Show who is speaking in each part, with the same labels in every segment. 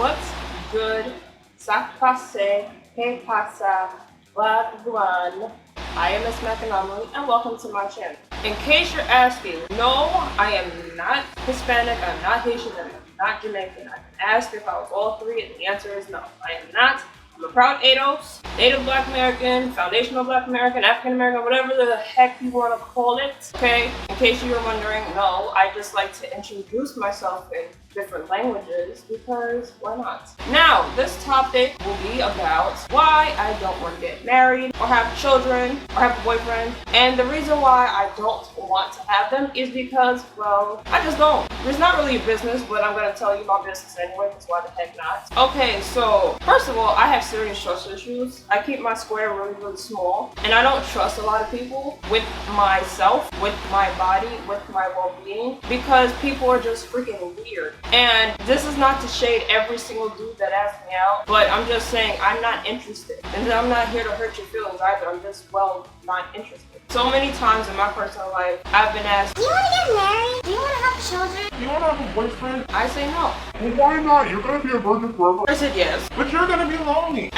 Speaker 1: What's good? Ça passe, que pasa, wagwan. I am Miss Anomaly and welcome to my channel. In case you're asking, no, I am not Hispanic, I'm not Haitian, I'm not Jamaican. I've been asked if I was all three and the answer is no. I am not. I'm a proud ADOS, Native Black American, Foundational Black American, African American, whatever the heck you want to call it. Okay, in case you were wondering, no, I just like to introduce myself in different languages because why not? Now, this topic will be about why I don't want to get married or have children or have a boyfriend. And the reason why I don't want to have them is because, well, I just don't. It's not really a business, but I'm going to tell you my business anyway, because why the heck not? Okay, so first of all, I have serious trust issues. I keep my square really, really small, and I don't trust a lot of people with myself, with my body, with my well-being, because people are just freaking weird. And this is not to shade every single dude that asks me out, but I'm just saying I'm not interested. And I'm not here to hurt your feelings either. I'm just, well, not interested. So many times in my personal life, I've been asked,
Speaker 2: do you want to get married? Do you want to have children?
Speaker 3: Do you want to have a boyfriend?
Speaker 1: I say no.
Speaker 3: Well, why not? You're going to be a virgin forever.
Speaker 1: I said yes.
Speaker 3: But you're going to be lonely.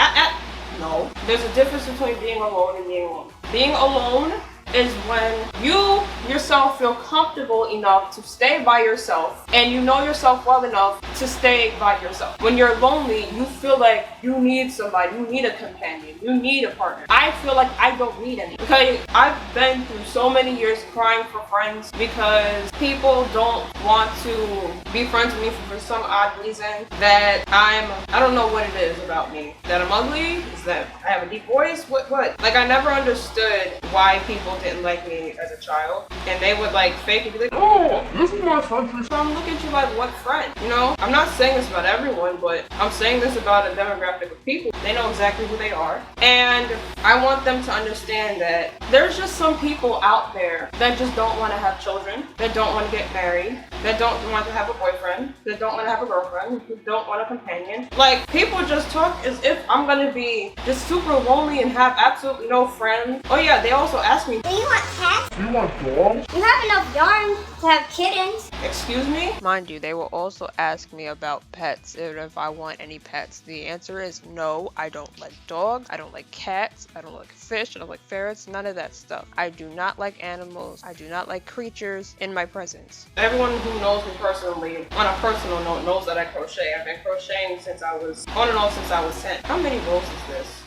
Speaker 1: No. There's a difference between being alone and being alone. Being alone is when you yourself feel comfortable enough to stay by yourself and you know yourself well enough to stay by yourself. When you're lonely, you feel like you need somebody, you need a companion, you need a partner. I feel like I don't need any because I've been through so many years crying for friends because people don't want to be friends with me for some odd reason that I don't know what it is about me. That I'm ugly? Is that I have a deep voice? What? Like I never understood why people didn't like me as a child, and they would like fake it, be like,
Speaker 3: oh, this is my country.
Speaker 1: so I'm looking at you like, what friend? You know, I'm not saying this about everyone, but I'm saying this about a demographic of people. They know exactly who they are, and I want them to understand that there's just some people out there that just don't want to have children, that don't want to get married, that don't want to have a boyfriend, that don't want to have a girlfriend, who don't want a companion. Like, people just talk as if I'm gonna be just super lonely and have absolutely no friends. Oh yeah, they also ask me,
Speaker 2: do you want cats?
Speaker 3: Do you want dogs?
Speaker 2: You have enough yarn to have kittens.
Speaker 1: excuse me?
Speaker 4: Mind you, they will also ask me about pets and if I want any pets. The answer is no, I don't like dogs, I don't like cats, I don't like fish, I don't like ferrets, none of that stuff. I do not like animals, I do not like creatures in my presence.
Speaker 1: Everyone who knows me personally, on a personal note, knows that I crochet. I've been crocheting since I was, on and off since I was 10. How many rows is this?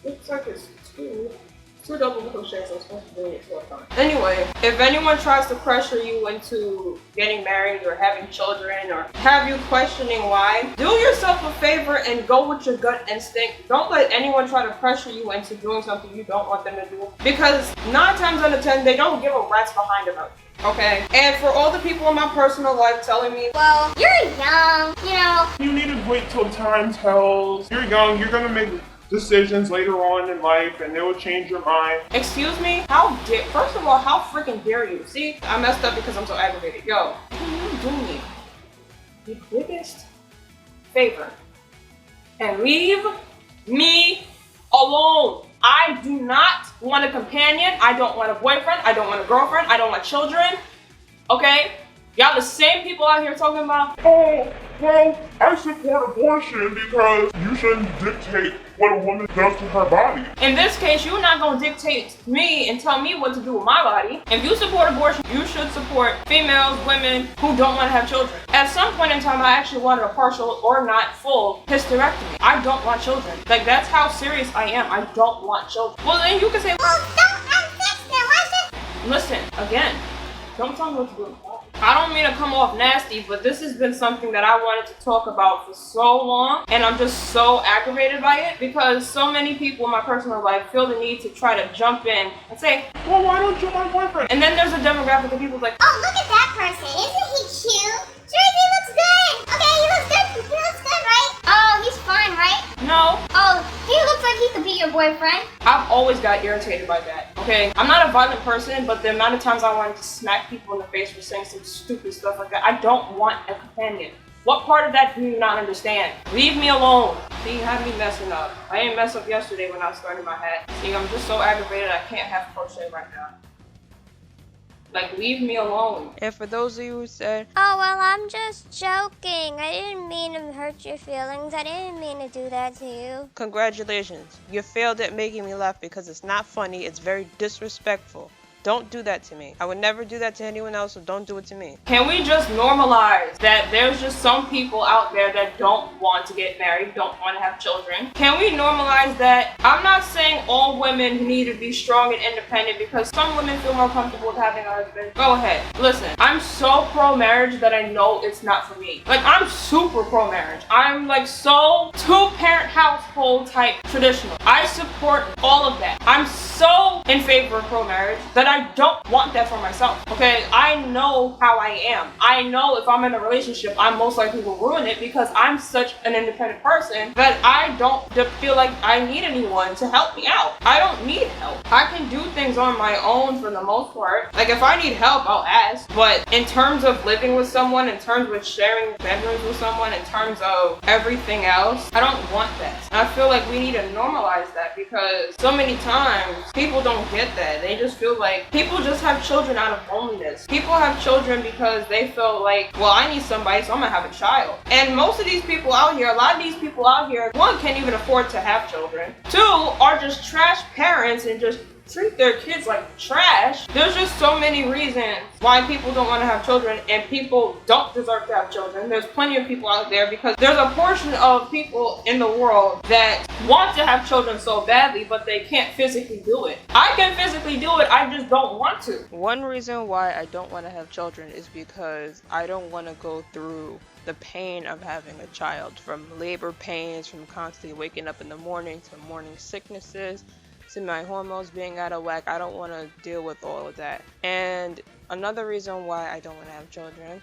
Speaker 1: Looks like it's two double crochets. I'm supposed to be doing it 12 times. Anyway, if anyone tries to pressure you into getting married or having children or have you questioning why, do yourself a favor and go with your gut instinct. Don't let anyone try to pressure you into doing something you don't want them to do, because 9 times out of 10 they don't give a rat's behind about you. Okay? And for all the people in my personal life telling me,
Speaker 2: Well, you're young, you know.
Speaker 3: You need to wait till time tells. You're young, you're going to make decisions later on in life and they will change your mind.
Speaker 1: excuse me? How dare, first of all, how freaking dare you? See, I messed up because I'm so aggravated. Yo, can you do me the biggest favor and leave me alone? I do not want a companion. I don't want a boyfriend. I don't want a girlfriend. I don't want children. Okay? Y'all the same people out here talking about,
Speaker 3: Oh, well, I support abortion because you shouldn't dictate what a woman does to her body.
Speaker 1: in this case, you're not gonna dictate me and tell me what to do with my body. If you support abortion, you should support females, women who don't want to have children. At some point in time, I actually wanted a partial or not full hysterectomy. I don't want children. Like, that's how serious I am. I don't want children. Well, then you can say,
Speaker 2: Well, don't unfix them. Why is it?
Speaker 1: listen, again, don't tell me what to do with my body. I don't mean to come off nasty, but this has been something that I wanted to talk about for so long, and I'm just so aggravated by it because so many people in my personal life feel the need to try to jump in and say,
Speaker 3: Well, why don't you want a boyfriend?
Speaker 1: and then there's a demographic of people like,
Speaker 2: Oh, look at that person. Isn't he cute? Sure, he looks good. Okay, he looks good. He looks good, right? Oh, he's fine, right?
Speaker 1: no.
Speaker 2: Oh, he looks like he could be your boyfriend.
Speaker 1: I've always got irritated by that, okay? I'm not a violent person, but the amount of times I wanted to smack people in the face for saying some stupid stuff like that, I don't want a companion. What part of that do you not understand? Leave me alone. See, you have me messing up. I didn't mess up yesterday when I was starting my hat. See, I'm just so aggravated I can't have crochet right now. Like, leave me alone.
Speaker 4: And for those of you who said,
Speaker 2: Oh, well, I'm just joking. I didn't mean to hurt your feelings. I didn't mean to do that to you.
Speaker 4: congratulations, you failed at making me laugh because it's not funny, it's very disrespectful. Don't do that to me. I would never do that to anyone else, so don't do it to me.
Speaker 1: Can we just normalize that there's just some people out there that don't want to get married, don't want to have children? Can we normalize that? I'm not saying all women need to be strong and independent because some women feel more comfortable with having a husband. Go ahead. Listen, I'm so pro-marriage that I know it's not for me. Like, I'm super pro-marriage. I'm like so two-parent household type traditional. I support all of that. I'm so in favor of pro-marriage that I don't want that for myself. Okay, I know how I am. I know if I'm in a relationship, I most likely will ruin it because I'm such an independent person that I don't feel like I need anyone to help me out. I don't need help. I can do things on my own for the most part. Like, if I need help, I'll ask. But in terms of living with someone, in terms of sharing bedrooms with someone, in terms of everything else, I don't want that. And I feel like we need to normalize that because so many times people don't get that. They just feel like people just have children out of loneliness. People have children because they feel like, well, I need somebody, so I'm gonna have a child. And most of these people out here, a lot of these people out here, one, can't even afford to have children. Two, are just trash parents and just treat their kids like trash. There's just so many reasons why people don't want to have children, and people don't deserve to have children. There's plenty of people out there because there's a portion of people in the world that want to have children so badly, but they can't physically do it. I can physically do it, I just don't want to.
Speaker 4: One reason why I don't want to have children is because I don't want to go through the pain of having a child, from labor pains, from constantly waking up in the morning, to morning sicknesses, to my hormones being out of whack. I don't want to deal with all of that. And another reason why I don't want to have children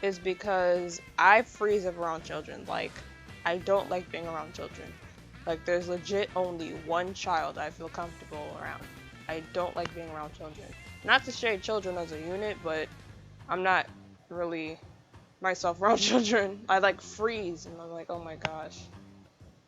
Speaker 4: is because I freeze up around children. Like, I don't like being around children. Like, there's legit only one child I feel comfortable around. I don't like being around children. Not to shade children as a unit, but I'm not really myself around children. I like freeze and I'm like, oh my gosh.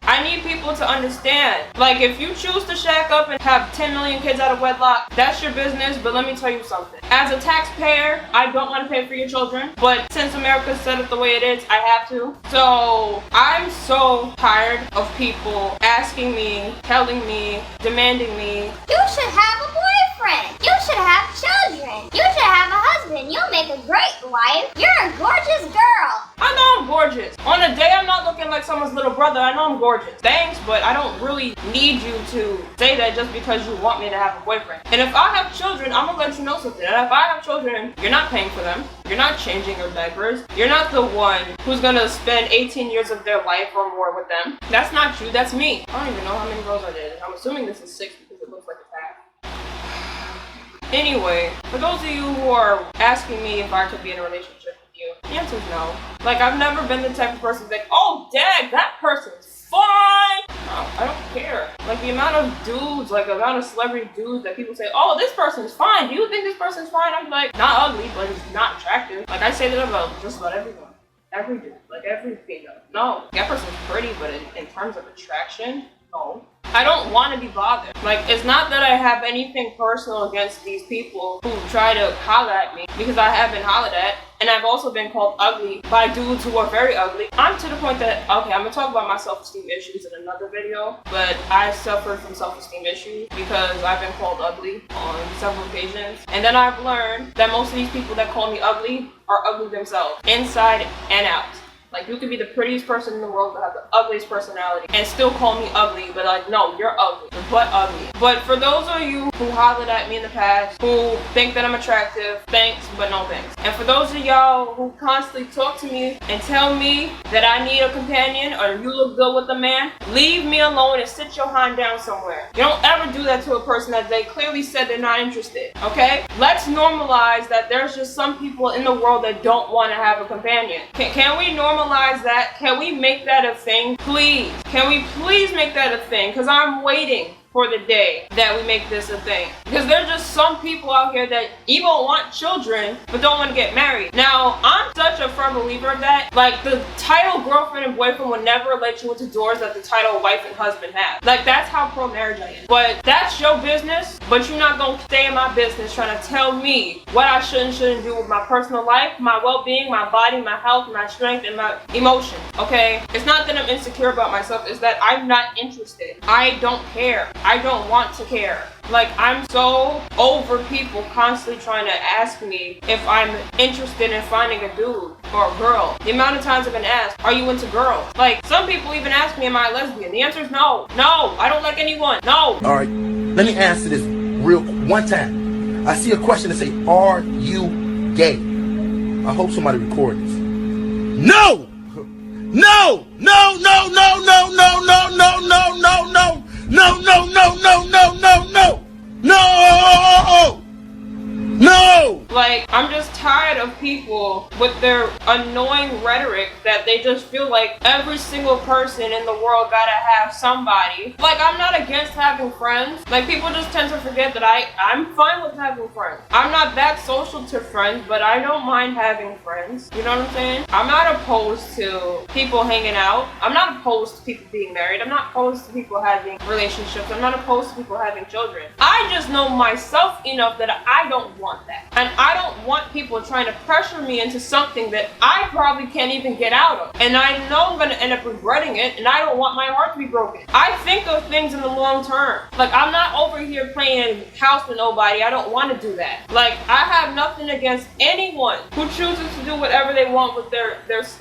Speaker 1: I need people to understand, like, if you choose to shack up and have 10 million kids out of wedlock, that's your business, but let me tell you something. As a taxpayer, I don't want to pay for your children, but since America's set up the way it is, I have to. So, I'm so tired of people asking me, telling me, demanding me.
Speaker 2: You should have a boyfriend. You should have children. You should have a husband. You'll make a great wife. You're a gorgeous girl.
Speaker 1: I know I'm gorgeous. On a day I'm not looking like someone's little brother, I know I'm gorgeous. Thanks, but I don't really need you to say that just because you want me to have a boyfriend. And if I have children, I'm gonna let you know something. And if I have children, you're not paying for them. You're not changing their diapers. You're not the one who's gonna spend 18 years of their life or more with them. That's not you, that's me. I don't even know how many rows I did. I'm assuming this is 6 because it looks like it's half. Anyway, for those of you who are asking me if I could be in a relationship with you, the answer is no. Like, I've never been the type of person that's like, oh, dang, that person's fine. No, I don't care. Like, the amount of dudes, like the amount of celebrity dudes that people say, oh, this person's fine. Do you think this person's fine? I'm like, not ugly, but he's not attractive. Like, I say that about just about everyone. Every dude, like every female. No, that person's pretty, but in terms of attraction, no. I don't want to be bothered. Like, it's not that I have anything personal against these people who try to holler at me, because I have been hollered at, and I've also been called ugly by dudes who are very ugly. I'm to the point that, okay, I'm gonna talk about my self-esteem issues in another video, but I suffered from self-esteem issues because I've been called ugly on several occasions. And then I've learned that most of these people that call me ugly are ugly themselves, inside and out. Like, you could be the prettiest person in the world, but have the ugliest personality, and still call me ugly, but like, no, you're ugly. You're butt ugly. But for those of you who hollered at me in the past, who think that I'm attractive, thanks, but no thanks. And for those of y'all who constantly talk to me and tell me that I need a companion or you look good with a man, leave me alone and sit your hand down somewhere. You don't ever do that to a person that they clearly said they're not interested, okay? Let's normalize that there's just some people in the world that don't want to have a companion. Can we normalize that? Can we make that a thing? Please. Can we please make that a thing? Because I'm waiting for the day that we make this a thing. Because there's just some people out here that even want children but don't want to get married. Now, I'm such a firm believer of that. Like, the title girlfriend and boyfriend will never let you into doors that the title wife and husband have. Like, that's how pro-marriage I am. But that's your business, but you're not gonna stay in my business trying to tell me what I should and shouldn't do with my personal life, my well-being, my body, my health, my strength, and my emotions, okay? It's not that I'm insecure about myself, it's that I'm not interested. I don't care. I don't want to care. Like, I'm so over people constantly trying to ask me if I'm interested in finding a dude or a girl. The amount of times I've been asked, are you into girls? Like, some people even ask me, am I a lesbian? The answer is no. No, I don't like anyone. No.
Speaker 5: All right, let me answer this real one time. I see a question that say, are you gay? I hope somebody record this. No! No! No, no, no, no, no, no, no, no, no, no! No, no, no, no, no, no, no! No! No!
Speaker 1: Like, I'm just tired of people with their annoying rhetoric that they just feel like every single person in the world gotta have somebody. Like, I'm not against having friends. Like, people just tend to forget that I'm fine with having friends. I'm not that social to friends, but I don't mind having friends. You know what I'm saying? I'm not opposed to people hanging out. I'm not opposed to people being married. I'm not opposed to people having relationships. I'm not opposed to people having children. I just know myself enough that I don't want that. And I don't want people trying to pressure me into something that I probably can't even get out of. And I know I'm gonna end up regretting it, and I don't want my heart to be broken. I think of things in the long term. Like, I'm not over here playing house with nobody. I don't want to do that. Like, I have nothing against anyone who chooses to do whatever they want with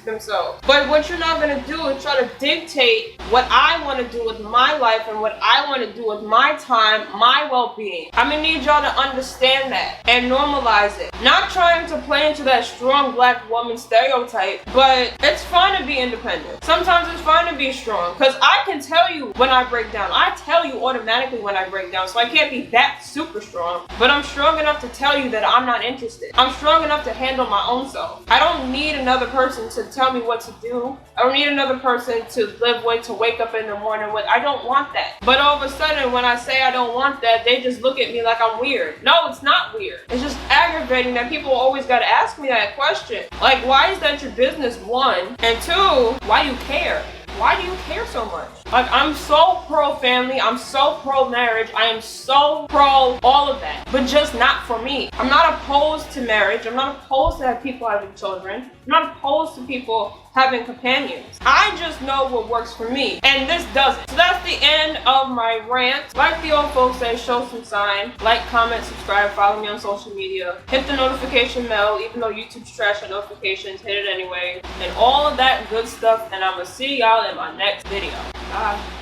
Speaker 1: themselves. But what you're not gonna do is try to dictate what I want to do with my life and what I want to do with my time, my well-being. I'm gonna need y'all to understand that and normalize it. Not trying to play into that strong black woman stereotype, but it's fun to be independent. Sometimes it's fun to be strong, because I can tell you when I break down. I tell you automatically when I break down, so I can't be that super strong, but I'm strong enough to tell you that I'm not interested. I'm strong enough to handle my own self. I don't need another person to tell me what to do. I don't need another person to live with, to wake up in the morning with. I don't want that. But all of a sudden, when I say I don't want that, they just look at me like I'm weird. No, it's not weird. It's just aggravating that people always gotta ask me that question. Like, why is that your business, one? And two, why do you care? Why do you care so much? Like, I'm so pro-family, I'm so pro-marriage, I am so pro all of that, but just not for me. I'm not opposed to marriage, I'm not opposed to have people having children, I'm not opposed to people having companions. I just know what works for me, and this doesn't. So that's the end of my rant. Like the old folks say, show some sign. Like, comment, subscribe, follow me on social media. Hit the notification bell, even though YouTube's trash on notifications, hit it anyway. And all of that good stuff, and I'm gonna see y'all in my next video. Bye.